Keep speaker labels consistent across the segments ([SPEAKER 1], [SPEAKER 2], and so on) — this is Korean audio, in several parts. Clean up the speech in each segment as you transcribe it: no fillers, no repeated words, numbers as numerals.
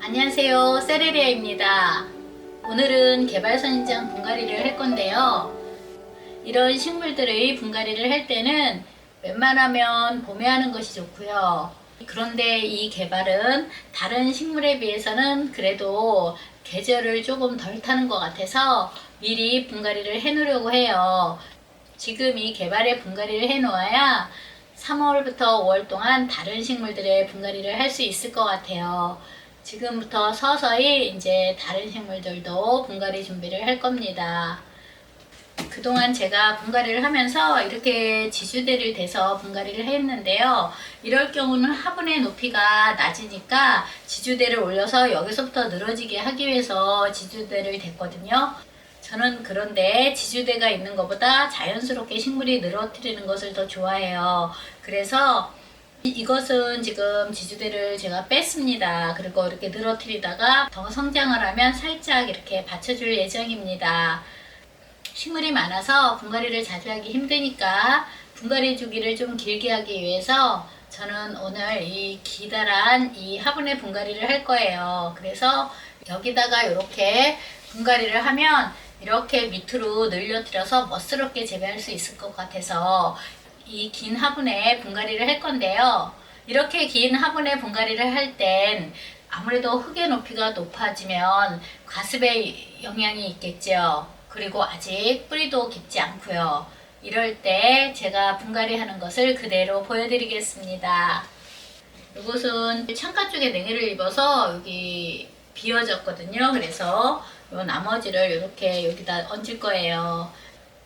[SPEAKER 1] 안녕하세요, 세레리아입니다. 오늘은 개발선인장 분갈이를 할 건데요. 이런 식물들의 분갈이를 할 때는 웬만하면 봄에 하는 것이 좋고요. 그런데 이 개발은 다른 식물에 비해서는 그래도 계절을 조금 덜 타는 것 같아서 미리 분갈이를 해 놓으려고 해요. 지금 이 개발에 분갈이를 해 놓아야 3월부터 5월 동안 다른 식물들의 분갈이를 할 수 있을 것 같아요. 지금부터 서서히 이제 다른 식물들도 분갈이 준비를 할 겁니다. 그동안 제가 분갈이를 하면서 이렇게 지주대를 대서 분갈이를 했는데요. 이럴 경우는 화분의 높이가 낮으니까 지주대를 올려서 여기서부터 늘어지게 하기 위해서 지주대를 댔거든요. 저는 그런데 지주대가 있는 것보다 자연스럽게 식물이 늘어뜨리는 것을 더 좋아해요. 그래서 이것은 지금 지주대를 제가 뺐습니다. 그리고 이렇게 늘어뜨리다가 더 성장을 하면 살짝 이렇게 받쳐줄 예정입니다. 식물이 많아서 분갈이를 자주 하기 힘드니까 분갈이 주기를 좀 길게 하기 위해서 저는 오늘 이 기다란 이 화분에 분갈이를 할 거예요. 그래서 여기다가 이렇게 분갈이를 하면 이렇게 밑으로 늘려뜨려서 멋스럽게 재배할 수 있을 것 같아서 이 긴 화분에 분갈이를 할 건데요. 이렇게 긴 화분에 분갈이를 할 땐 아무래도 흙의 높이가 높아지면 과습의 영향이 있겠죠. 그리고 아직 뿌리도 깊지 않고요. 이럴 때 제가 분갈이 하는 것을 그대로 보여드리겠습니다. 이것은 창가 쪽에 냉해를 입어서 여기 비어졌거든요. 그래서 이 나머지를 이렇게 여기다 얹을 거예요.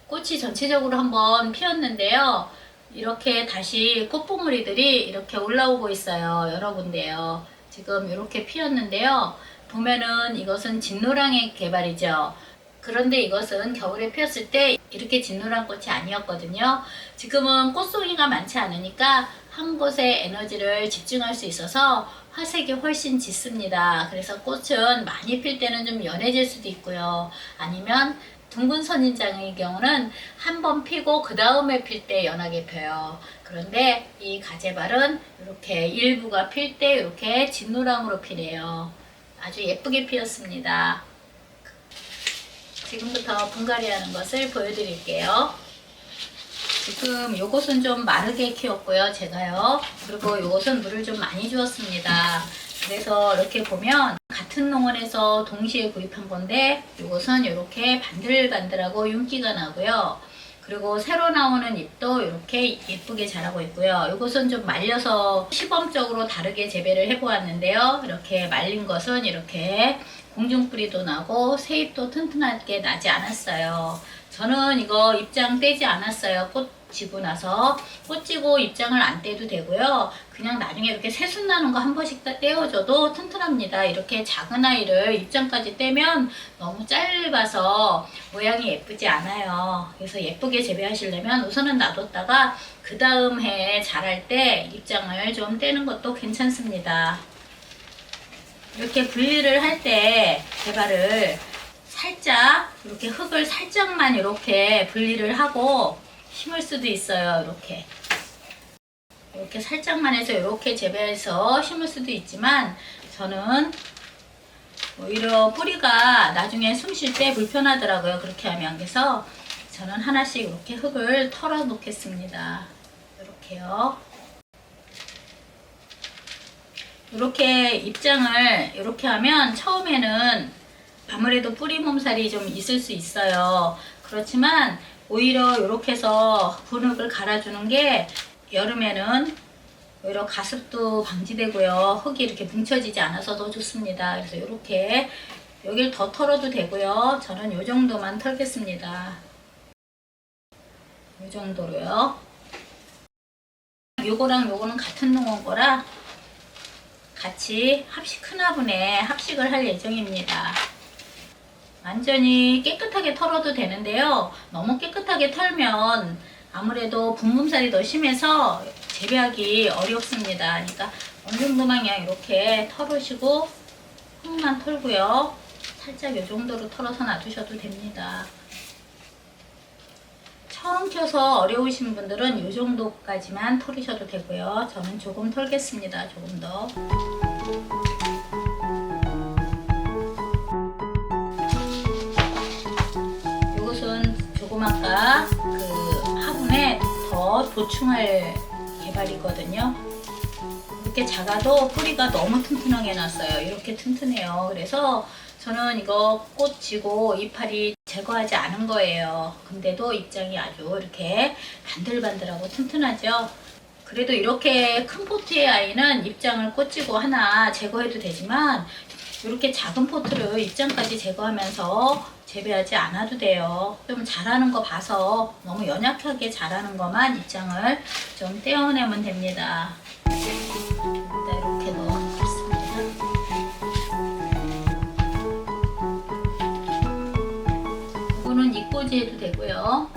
[SPEAKER 1] 꽃이 전체적으로 한번 피었는데요. 이렇게 다시 꽃봉오리들이 이렇게 올라오고 있어요. 여러 군데요. 지금 이렇게 피었는데요. 보면은 이것은 진노랑의 개발이죠. 그런데 이것은 겨울에 피었을 때 이렇게 진노랑 꽃이 아니었거든요. 지금은 꽃송이가 많지 않으니까 한 곳에 에너지를 집중할 수 있어서 화색이 훨씬 짙습니다. 그래서 꽃은 많이 필 때는 좀 연해질 수도 있고요. 아니면 둥근 선인장의 경우는 한 번 피고 그 다음에 필 때 연하게 펴요. 그런데 이 가재발은 이렇게 일부가 필 때 이렇게 진노랑으로 피네요. 아주 예쁘게 피었습니다. 지금부터 분갈이 하는 것을 보여드릴게요. 지금 요것은 좀 마르게 키웠고요, 제가요. 그리고 요것은 물을 좀 많이 주었습니다. 그래서 이렇게 보면 같은 농원에서 동시에 구입한 건데 요것은 이렇게 반들반들하고 윤기가 나고요. 그리고 새로 나오는 잎도 이렇게 예쁘게 자라고 있고요. 이것은 좀 말려서 시범적으로 다르게 재배를 해 보았는데요. 이렇게 말린 것은 이렇게 공중뿌리도 나고 새잎도 튼튼하게 나지 않았어요. 저는 이거 입장 떼지 않았어요. 꽃 지고 나서 꽃 지고 입장을 안 떼도 되고요. 그냥 나중에 이렇게 새순 나는 거 한 번씩 떼어줘도 튼튼합니다. 이렇게 작은 아이를 입장까지 떼면 너무 짧아서 모양이 예쁘지 않아요. 그래서 예쁘게 재배하시려면 우선은 놔뒀다가 그 다음 해에 자랄 때 입장을 좀 떼는 것도 괜찮습니다. 이렇게 분리를 할 때 개발을 살짝 이렇게 흙을 살짝만 이렇게 분리를 하고 심을 수도 있어요. 이렇게 살짝만 해서 이렇게 재배해서 심을 수도 있지만 저는 오히려 뿌리가 나중에 숨 쉴 때 불편하더라고요. 그렇게 하면. 그래서 저는 하나씩 이렇게 흙을 털어 놓겠습니다. 이렇게요. 이렇게 입장을 이렇게 하면 처음에는 아무래도 뿌리 몸살이 좀 있을 수 있어요. 그렇지만 오히려 이렇게 해서 분흙을 갈아주는 게 여름에는 오히려 가습도 방지되고요. 흙이 이렇게 뭉쳐지지 않아서 더 좋습니다. 그래서 이렇게 여기를 더 털어도 되고요. 저는 이 정도만 털겠습니다. 이 정도로요. 요거랑 요거는 같은 농원 거라 같이 큰 화분에 합식을 할 예정입니다. 완전히 깨끗하게 털어도 되는데요. 너무 깨끗하게 털면 아무래도 분몸살이 더 심해서 재배하기 어렵습니다. 그러니까 어느 정도만 그냥 이렇게 털으시고 흙만 털고요. 살짝 이 정도로 털어서 놔두셔도 됩니다. 처음 켜서 어려우신 분들은 이 정도까지만 털으셔도 되고요. 저는 조금 털겠습니다. 조금 더. 홍합과 그 화분에 더 도충할 개발이거든요. 이렇게 작아도 뿌리가 너무 튼튼하게 났어요. 이렇게 튼튼해요. 그래서 저는 이거 꽃 지고 이파리 제거하지 않은 거예요. 근데도 입장이 아주 이렇게 반들반들하고 튼튼하죠. 그래도 이렇게 큰 포트의 아이는 입장을 꽃지고 하나 제거해도 되지만 이렇게 작은 포트를 입장까지 제거하면서 재배하지 않아도 돼요. 좀 자라는 거 봐서 너무 연약하게 자라는 것만 입장을 좀 떼어내면 됩니다. 이렇게 넣어놓겠습니다. 이거는 잎꽂이 해도 되고요.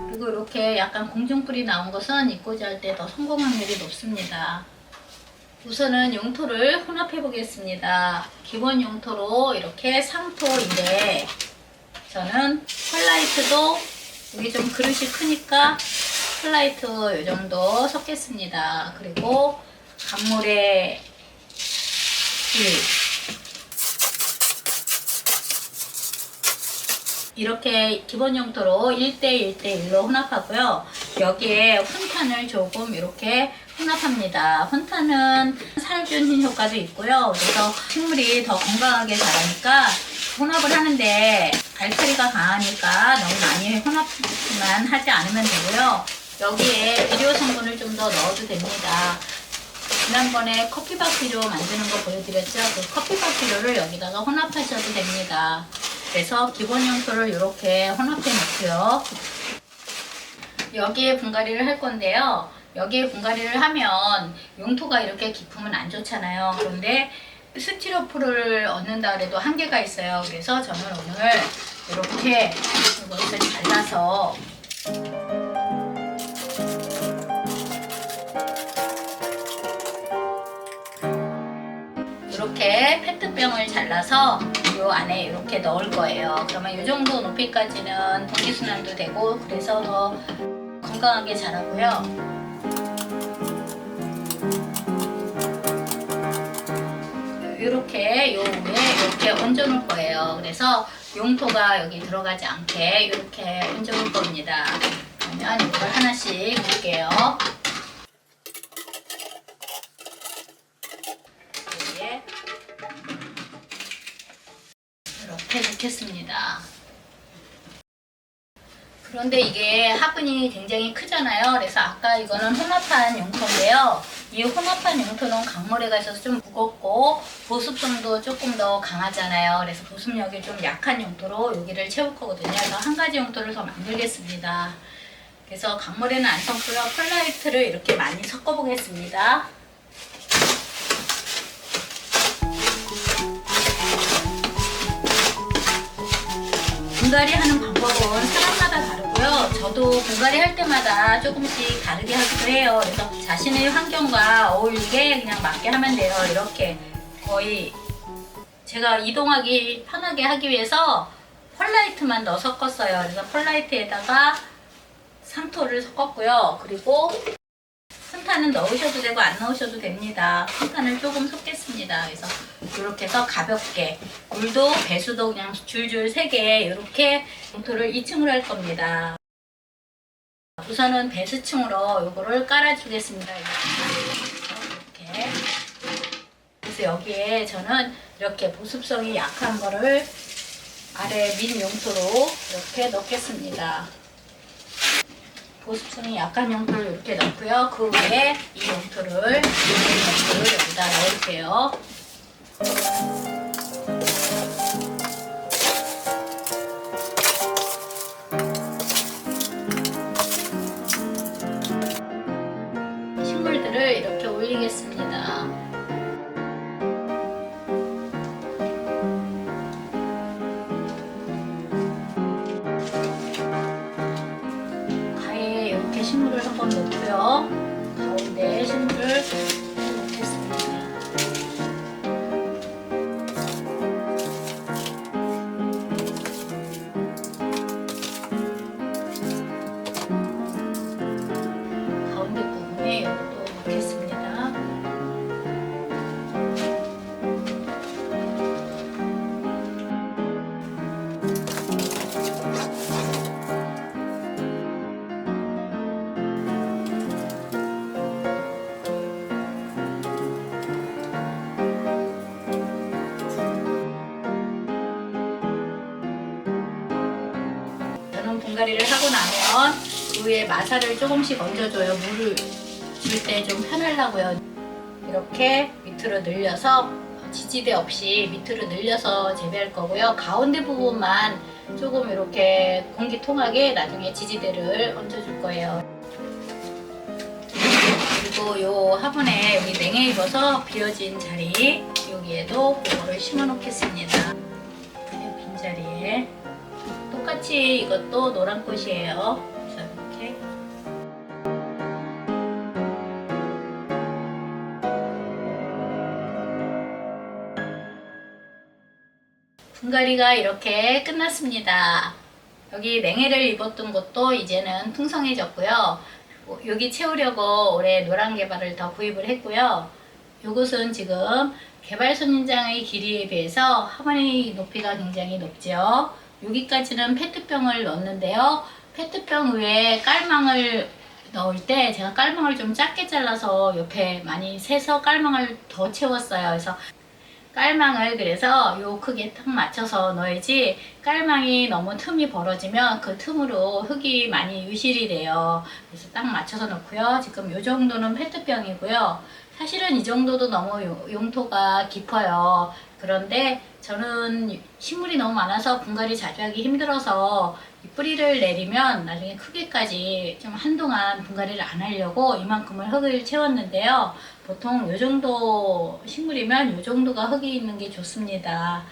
[SPEAKER 1] 그리고 이렇게 약간 공중뿔이 나온 것은 잎꽂이 할 때 더 성공 확률이 높습니다. 우선은 용토를 혼합해 보겠습니다. 기본 용토로 이렇게 상토인데 저는 펄라이트도 여기 좀 그릇이 크니까 펄라이트 이 정도 섞겠습니다. 그리고 강물에 1 이렇게 기본 용토로 1대1대1로 혼합하고요. 여기에 훈탄을 조금 이렇게 혼합합니다. 훈탄은 살균 효과도 있고요. 그래서 식물이 더 건강하게 자라니까 혼합을 하는데 알칼리가 강하니까 너무 많이 혼합만 하지 않으면 되고요. 여기에 비료 성분을 좀 더 넣어도 됩니다. 지난번에 커피밥 비료 만드는 거 보여드렸죠? 그 커피밥 비료를 여기다가 혼합하셔도 됩니다. 그래서 기본 용토를 이렇게 혼합해 놓고요. 여기에 분갈이를 할 건데요. 여기에 분갈이를 하면 용토가 이렇게 깊으면 안 좋잖아요. 그런데 스티로폼을 얻는다 그래도 한계가 있어요. 그래서 저는 오늘 이렇게 이것을 잘라서 이렇게 페트병을 잘라서 이 안에 이렇게 넣을 거예요. 그러면 이 정도 높이까지는 공기순환도 되고 그래서 더 건강하게 자라고요. 이렇게 요 위에 이렇게 얹어 놓을 거예요. 그래서 용토가 여기 들어가지 않게 이렇게 얹어 놓을 겁니다. 그러면 이걸 하나씩 볼게요. 여기에 이렇게 넣겠습니다. 그런데 이게 화분이 굉장히 크잖아요. 그래서 아까 이거는 혼합한 용토인데요. 이 혼합한 용토는 강물에가 있어서 좀 무겁고 보습성도 조금 더 강하잖아요. 그래서 보습력이 좀 약한 용토로 여기를 채울 거거든요. 그래서 한 가지 용토를 더 만들겠습니다. 그래서 강물에는 안 섞고요. 펄라이트를 이렇게 많이 섞어 보겠습니다. 분갈이 하는 방법은 사람마다 다르고요. 저도 분갈이 할 때마다 조금씩 다르게 하기도 해요. 그래서 자신의 환경과 어울리게 그냥 맞게 하면 돼요. 이렇게 거의 제가 이동하기 편하게 하기 위해서 펄라이트만 넣어 섞었어요. 그래서 펄라이트에다가 상토를 섞었고요. 그리고 훈탄은 넣으셔도 되고 안 넣으셔도 됩니다. 훈탄을 조금 섞겠습니다. 그래서 이렇게 해서 가볍게 물도 배수도 그냥 줄줄 3개 이렇게 용토를 2층으로 할 겁니다. 우선은 배수층으로 요거를 깔아주겠습니다. 이렇게. 그래서 여기에 저는 이렇게 보습성이 약한 거를 아래 밑 용토로 이렇게 넣겠습니다. 보습성이 약한 용토를 이렇게 넣고요. 그 위에 이 용토를 여기다 넣을게요. 식물들을 이렇게 올리겠습니다. 가에 이렇게 식물을 한번 놓고요. 가운데 식물을 놓겠습니다. 가운데 부분에 이것도 놓겠습니다. 분갈이를 하고 나면 그 위에 마사를 조금씩 얹어줘요. 물을 줄 때 좀 편하려고요. 이렇게 밑으로 늘려서 지지대 없이 밑으로 늘려서 재배할 거고요. 가운데 부분만 조금 이렇게 공기 통하게 나중에 지지대를 얹어줄 거예요. 그리고 요 화분에 여기 냉해 입어서 비어진 자리 여기에도 그거를 심어 놓겠습니다. 빈자리에 똑같이 이것도 노란 꽃이에요. 그래서 이렇게 분갈이가 이렇게 끝났습니다. 여기 냉해를 입었던 곳도 이제는 풍성해졌고요. 여기 채우려고 올해 노란 개발을 더 구입을 했고요. 이곳은 지금 개발 선인장의 길이에 비해서 화분의 높이가 굉장히 높죠. 여기까지는 페트병을 넣었는데요. 페트병 위에 깔망을 넣을 때 제가 깔망을 좀 작게 잘라서 옆에 많이 새서 깔망을 더 채웠어요. 그래서 깔망을 그래서 요 크기에 딱 맞춰서 넣어야지 깔망이 너무 틈이 벌어지면 그 틈으로 흙이 많이 유실이 돼요. 그래서 딱 맞춰서 넣고요. 지금 요 정도는 페트병이고요. 사실은 이 정도도 너무 용토가 깊어요. 그런데 저는 식물이 너무 많아서 분갈이 자주 하기 힘들어서 이 뿌리를 내리면 나중에 크기까지 좀 한동안 분갈이를 안 하려고 이만큼을 흙을 채웠는데요. 보통 요 정도 식물이면 요 정도가 흙이 있는 게 좋습니다.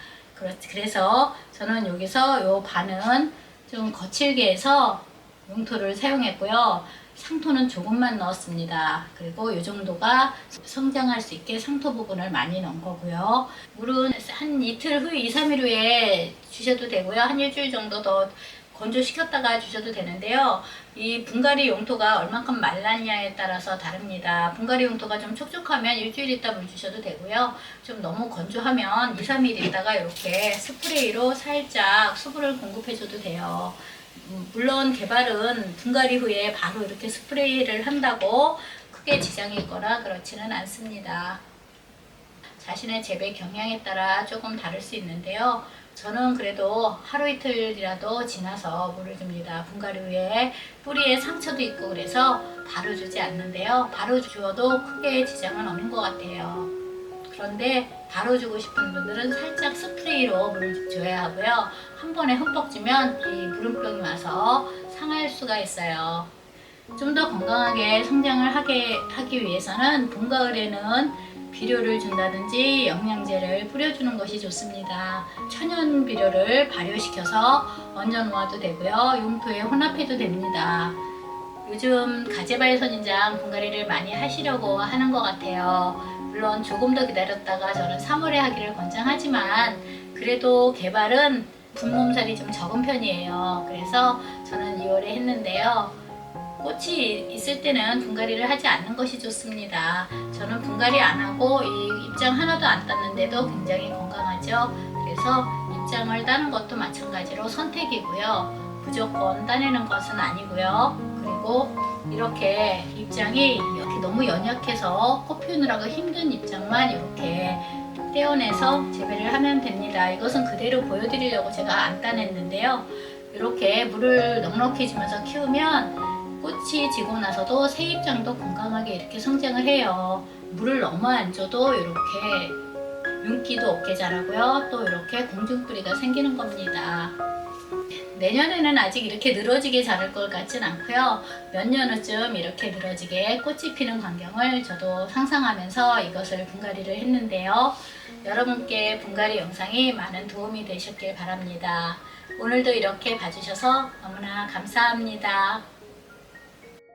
[SPEAKER 1] 그래서 저는 여기서 요 반은 좀 거칠게 해서 용토를 사용했고요. 상토는 조금만 넣었습니다. 그리고 이 정도가 성장할 수 있게 상토 부분을 많이 넣은 거고요. 물은 한 이틀 후, 2, 3일 후에 주셔도 되고요. 한 일주일 정도 더 건조시켰다가 주셔도 되는데요. 이 분갈이 용토가 얼만큼 말랐냐에 따라서 다릅니다. 분갈이 용토가 좀 촉촉하면 일주일 있다 물 주셔도 되고요. 좀 너무 건조하면 2, 3일 있다가 이렇게 스프레이로 살짝 수분을 공급해 줘도 돼요. 물론 개발은 분갈이 후에 바로 이렇게 스프레이를 한다고 크게 지장이 있거나 그렇지는 않습니다. 자신의 재배 경향에 따라 조금 다를 수 있는데요. 저는 그래도 하루 이틀이라도 지나서 물을 줍니다. 분갈이 후에 뿌리에 상처도 있고 그래서 바로 주지 않는데요. 바로 주어도 크게 지장은 없는 것 같아요. 그런데 바로 주고 싶은 분들은 살짝 스프레이로 물을 줘야 하고요. 한 번에 흠뻑 주면 이 물음병이 와서 상할 수가 있어요. 좀 더 건강하게 성장을 하기 위해서는 봄, 가을에는 비료를 준다든지 영양제를 뿌려주는 것이 좋습니다. 천연 비료를 발효시켜서 얹어 놓아도 되고요. 용토에 혼합해도 됩니다. 요즘 가재발 선인장 분갈이를 많이 하시려고 하는 것 같아요. 물론 조금 더 기다렸다가 저는 3월에 하기를 권장하지만 그래도 개발은 분몸살이 좀 적은 편이에요. 그래서 저는 2월에 했는데요. 꽃이 있을 때는 분갈이를 하지 않는 것이 좋습니다. 저는 분갈이 안 하고 이 잎장 하나도 안 땄는데도 굉장히 건강하죠. 그래서 잎장을 따는 것도 마찬가지로 선택이고요. 무조건 따내는 것은 아니고요. 그리고 이렇게 잎장이 이렇게 너무 연약해서 꽃 피우느라고 힘든 잎장만 이렇게 떼어내서 재배를 하면 됩니다. 이것은 그대로 보여드리려고 제가 안 따냈는데요. 이렇게 물을 넉넉히 주면서 키우면 꽃이 지고 나서도 새 잎장도 건강하게 이렇게 성장을 해요. 물을 너무 안 줘도 이렇게 윤기도 없게 자라고요. 또 이렇게 공중뿌리가 생기는 겁니다. 내년에는 아직 이렇게 늘어지게 자랄 것 같진 않고요. 몇 년 후쯤 이렇게 늘어지게 꽃이 피는 광경을 저도 상상하면서 이것을 분갈이를 했는데요. 여러분께 분갈이 영상이 많은 도움이 되셨길 바랍니다. 오늘도 이렇게 봐주셔서 너무나 감사합니다.